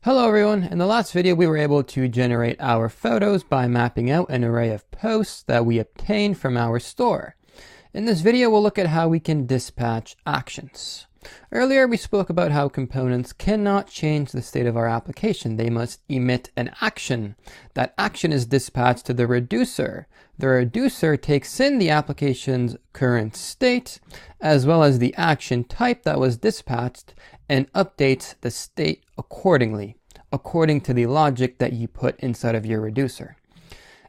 Hello everyone, in the last video we were able to generate our photos by mapping out an array of posts that we obtained from our store. In this video we'll look at how we can dispatch actions. Earlier we spoke about how components cannot change the state of our application. They must emit an action. That action is dispatched to the reducer. The reducer takes in the application's current state as well as the action type that was dispatched and updates the state accordingly, according to the logic that you put inside of your reducer.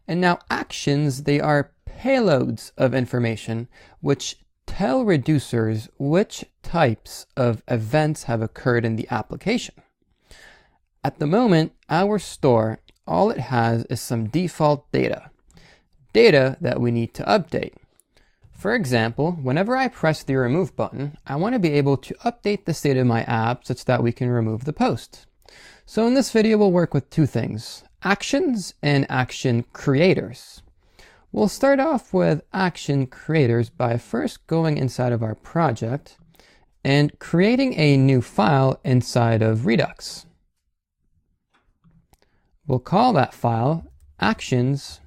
And now actions, they are payloads of information which tell reducers which types of events have occurred in the application. At the moment, our store, all it has is some default data that we need to update. For example, whenever I press the remove button, I want to be able to update the state of my app such that we can remove the post. So in this video, we'll work with two things: actions and action creators. We'll start off with action creators by first going inside of our project and creating a new file inside of Redux. We'll call that file actions.js.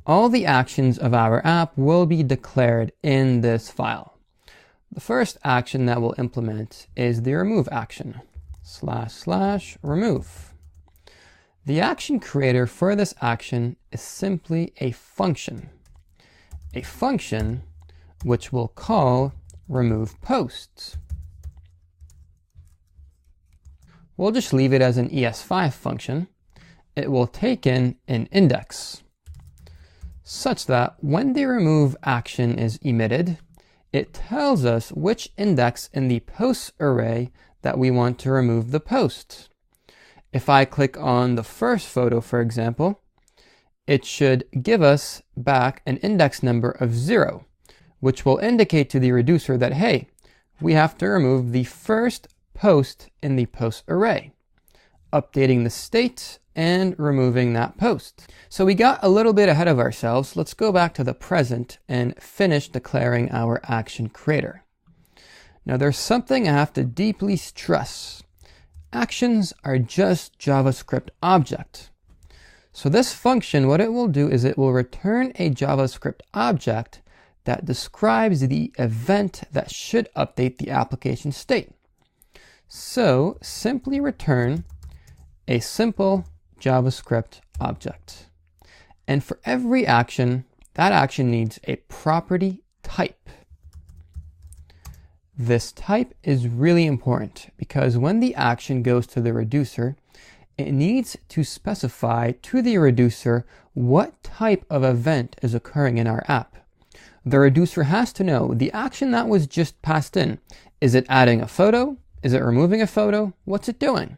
All the actions of our app will be declared in this file. The first action that we'll implement is the remove action, //remove. The action creator for this action is simply a function which we'll call remove posts. We'll just leave it as an ES5 function. It will take in an index such that when the remove action is emitted, it tells us which index in the posts array that we want to remove the post. If I click on the first photo, for example, it should give us back an index number of 0, which will indicate to the reducer that, hey, we have to remove the first post in the post array, updating the state and removing that post. So we got a little bit ahead of ourselves. Let's go back to the present and finish declaring our action creator. Now there's something I have to deeply stress. Actions are just JavaScript object. So this function, what it will do is it will return a JavaScript object that describes the event that should update the application state. So simply return a simple JavaScript object. And for every action, that action needs a property type. This type is really important because when the action goes to the reducer, it needs to specify to the reducer what type of event is occurring in our app. The reducer has to know the action that was just passed in. Is it adding a photo? Is it removing a photo? What's it doing?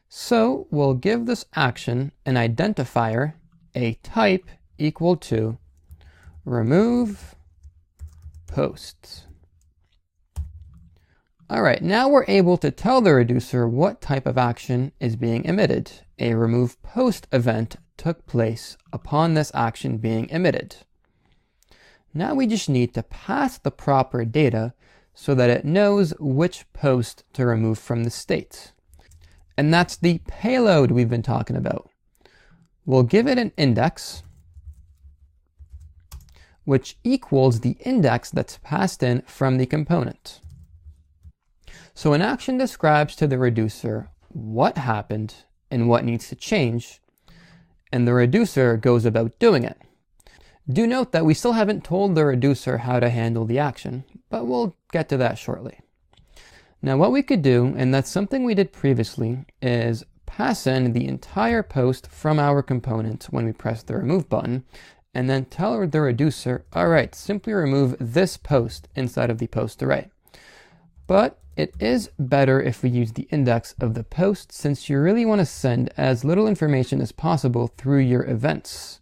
So we'll give this action an identifier, a type equal to remove posts. All right, now we're able to tell the reducer what type of action is being emitted. A remove post event took place upon this action being emitted. Now we just need to pass the proper data so that it knows which post to remove from the state. And that's the payload we've been talking about. We'll give it an index, which equals the index that's passed in from the component. So an action describes to the reducer what happened and what needs to change, and the reducer goes about doing it. Do note that we still haven't told the reducer how to handle the action, but we'll get to that shortly. Now what we could do, and that's something we did previously, is pass in the entire post from our component when we press the remove button, and then tell the reducer, all right, simply remove this post inside of the post array. But it is better if we use the index of the post since you really want to send as little information as possible through your events.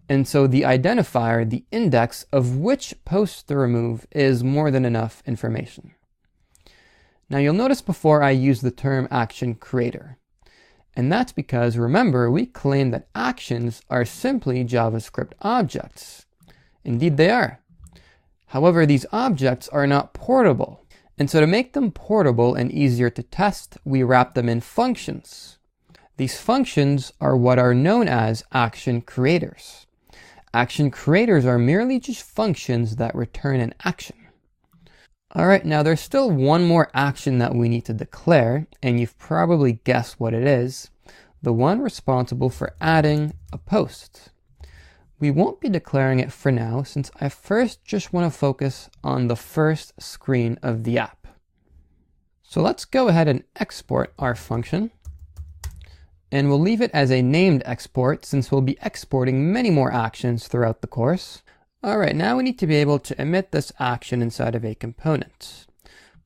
And so the identifier, the index of which post to remove, is more than enough information. Now you'll notice before I used the term action creator. And that's because, remember, we claim that actions are simply JavaScript objects. Indeed they are. However, these objects are not portable. And so to make them portable and easier to test, we wrap them in functions. These functions are what are known as action creators. Action creators are merely just functions that return an action. All right, now there's still one more action that we need to declare, and you've probably guessed what it is, the one responsible for adding a post. We won't be declaring it for now, since I first just want to focus on the first screen of the app. So let's go ahead and export our function, and we'll leave it as a named export since we'll be exporting many more actions throughout the course. All right, now we need to be able to emit this action inside of a component.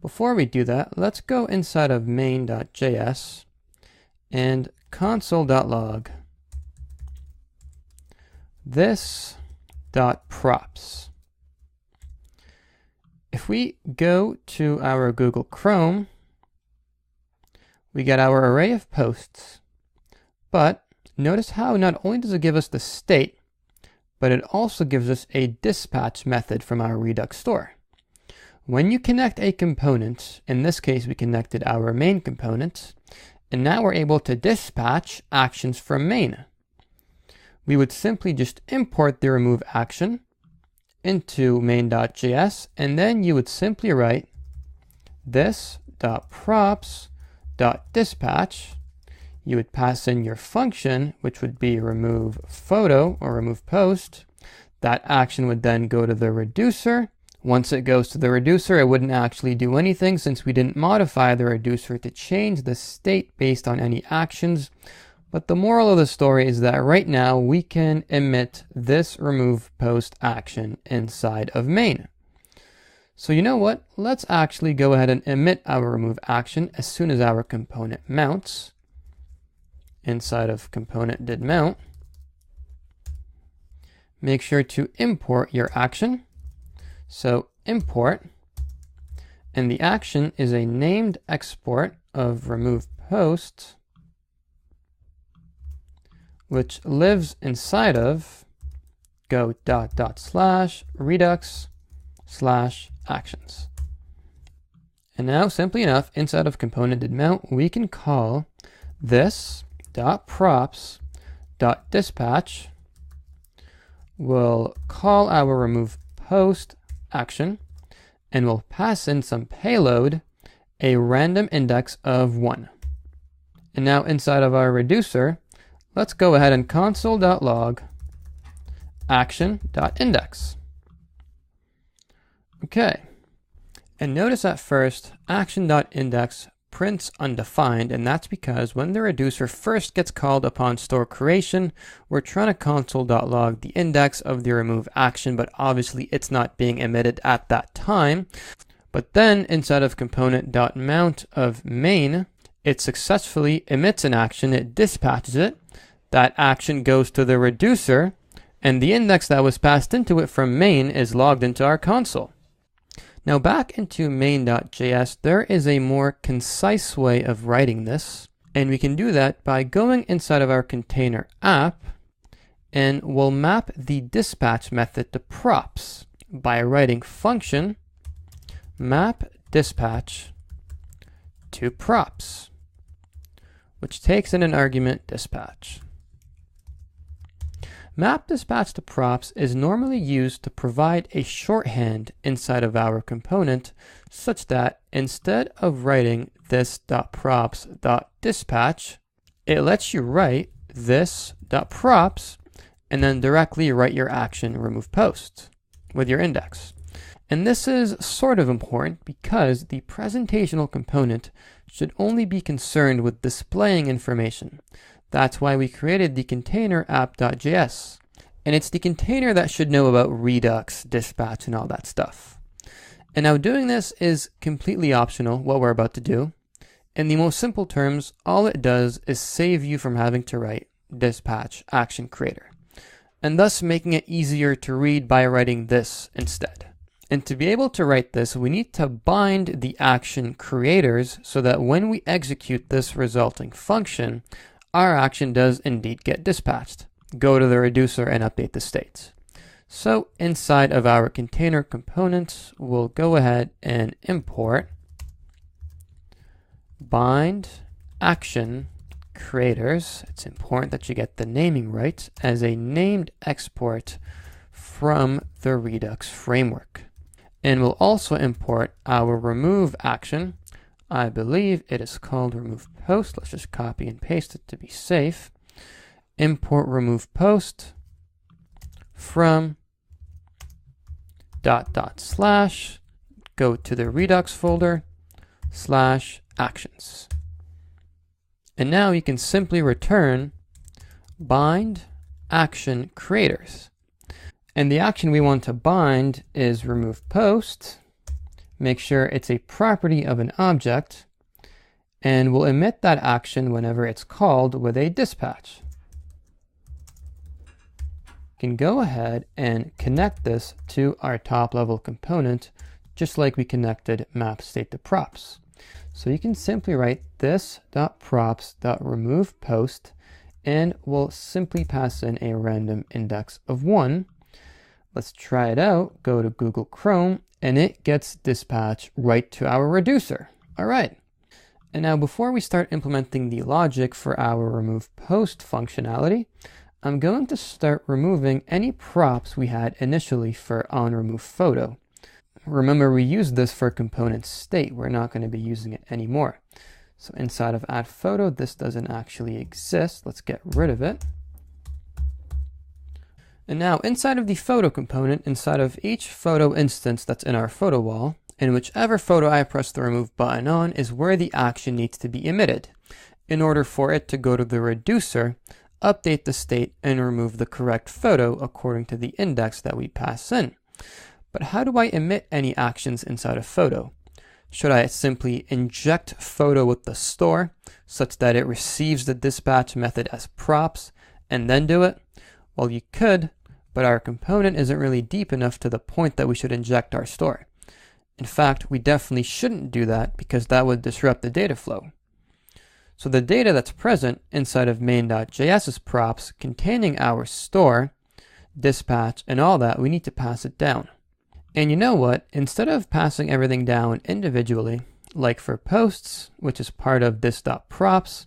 Before we do that, let's go inside of main.js and console.log this.props. If we go to our Google Chrome, we get our array of posts, but notice how not only does it give us the state, but it also gives us a dispatch method from our Redux store. When you connect a component, in this case we connected our main component, and now we're able to dispatch actions from main. We would simply just import the remove action into main.js, and then you would simply write this.props.dispatch. You would pass in your function, which would be remove photo or remove post. That action would then go to the reducer. Once it goes to the reducer, it wouldn't actually do anything since we didn't modify the reducer to change the state based on any actions. But the moral of the story is that right now we can emit this remove post action inside of main. So you know what? Let's actually go ahead and emit our remove action as soon as our component mounts. Inside of component did mount, make sure to import your action. So import, and the action is a named export of remove post, which lives inside of go /redux/actions. And now, simply enough, inside of component did mount, we can call this.props.dispatch. We'll call our remove post action, and we'll pass in some payload, a random index of 1. And now inside of our reducer, let's go ahead and console.log action.index. Okay, and notice at first action.index prints undefined, and that's because when the reducer first gets called upon store creation, we're trying to console.log the index of the remove action, but obviously it's not being emitted at that time. But then inside of component.mount of main, it successfully emits an action, it dispatches it, that action goes to the reducer, and the index that was passed into it from main is logged into our console. Now back into main.js, there is a more concise way of writing this, and we can do that by going inside of our container app, and we'll map the dispatch method to props by writing function map dispatch to props, which takes in an argument dispatch. Map dispatch to props is normally used to provide a shorthand inside of our component such that instead of writing this.props.dispatch, it lets you write this.props and then directly write your action remove post with your index. And this is sort of important because the presentational component should only be concerned with displaying information. That's why we created the container app.js. And it's the container that should know about Redux, dispatch, and all that stuff. And now doing this is completely optional, what we're about to do. In the most simple terms, all it does is save you from having to write dispatch action creator, and thus making it easier to read by writing this instead. And to be able to write this, we need to bind the action creators so that when we execute this resulting function, our action does indeed get dispatched. Go to the reducer and update the states. So inside of our container components, we'll go ahead and import bind action creators. It's important that you get the naming right as a named export from the Redux framework. And we'll also import our remove action. I believe it is called remove post. Let's just copy and paste it to be safe. Import remove post from ... go to the Redux folder /actions. And now you can simply return bind action creators. And the action we want to bind is remove post. Make sure it's a property of an object, and we'll emit that action whenever it's called with a dispatch. Can go ahead and connect this to our top level component, just like we connected map state to props. So you can simply write this.props.remove post, and we'll simply pass in a random index of 1. Let's try it out. Go to Google Chrome, and it gets dispatched right to our reducer. All right. And now before we start implementing the logic for our remove post functionality, I'm going to start removing any props we had initially for onRemovePhoto. Remember, we used this for component state. We're not going to be using it anymore. So inside of add photo, this doesn't actually exist. Let's get rid of it. And now inside of the photo component, inside of each photo instance that's in our photo wall, and whichever photo I press the remove button on is where the action needs to be emitted. In order for it to go to the reducer, update the state and remove the correct photo according to the index that we pass in. But how do I emit any actions inside of photo? Should I simply inject photo with the store such that it receives the dispatch method as props and then do it? Well, you could, but our component isn't really deep enough to the point that we should inject our store. In fact, we definitely shouldn't do that because that would disrupt the data flow. So the data that's present inside of main.js's props containing our store, dispatch, and all that, we need to pass it down. And you know what? Instead of passing everything down individually, like for posts, which is part of this.props,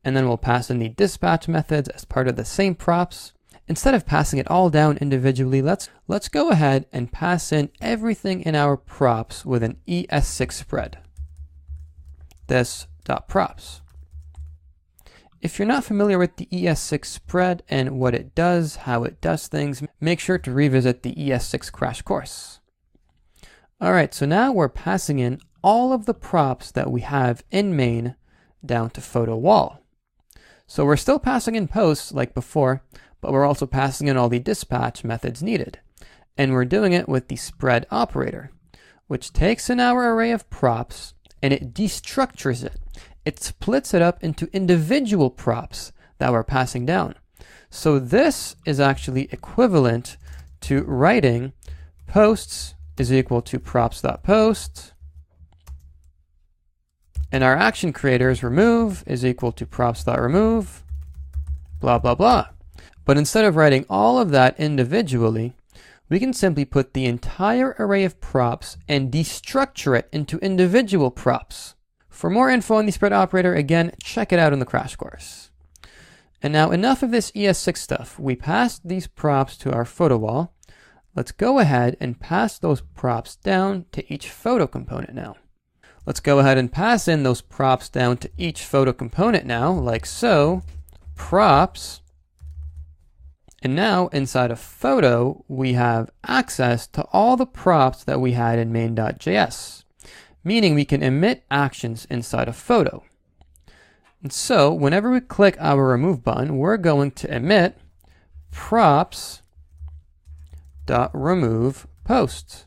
and then we'll pass in the dispatch methods as part of the same props, instead of passing it all down individually, let's go ahead and pass in everything in our props with an ES6 spread. This.props. If you're not familiar with the ES6 spread and what it does, how it does things, make sure to revisit the ES6 crash course. All right, so now we're passing in all of the props that we have in main down to photo wall. So we're still passing in posts like before, but we're also passing in all the dispatch methods needed. And we're doing it with the spread operator, which takes in our array of props and it destructures it. It splits it up into individual props that we're passing down. So this is actually equivalent to writing posts is equal to props.post, and our action creators remove is equal to props.remove, blah, blah, blah. But instead of writing all of that individually, we can simply put the entire array of props and destructure it into individual props. For more info on the spread operator, again, check it out in the crash course. And now enough of this ES6 stuff. We passed these props to our photo wall. Let's go ahead and pass those props down to each photo component now. Let's go ahead and pass in those props down to each photo component now, like so, props. And now inside of photo, we have access to all the props that we had in main.js, meaning we can emit actions inside of photo. And so whenever we click our remove button, we're going to emit props.remove post.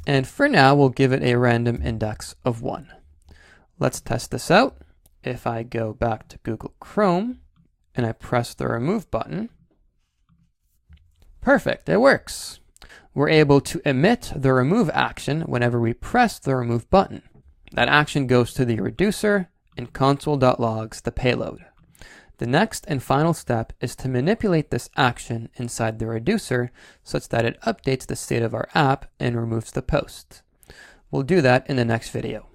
And for now, we'll give it a random index of 1. Let's test this out. If I go back to Google Chrome and I press the remove button, perfect, it works. We're able to emit the remove action whenever we press the remove button. That action goes to the reducer and console.logs the payload. The next and final step is to manipulate this action inside the reducer such that it updates the state of our app and removes the post. We'll do that in the next video.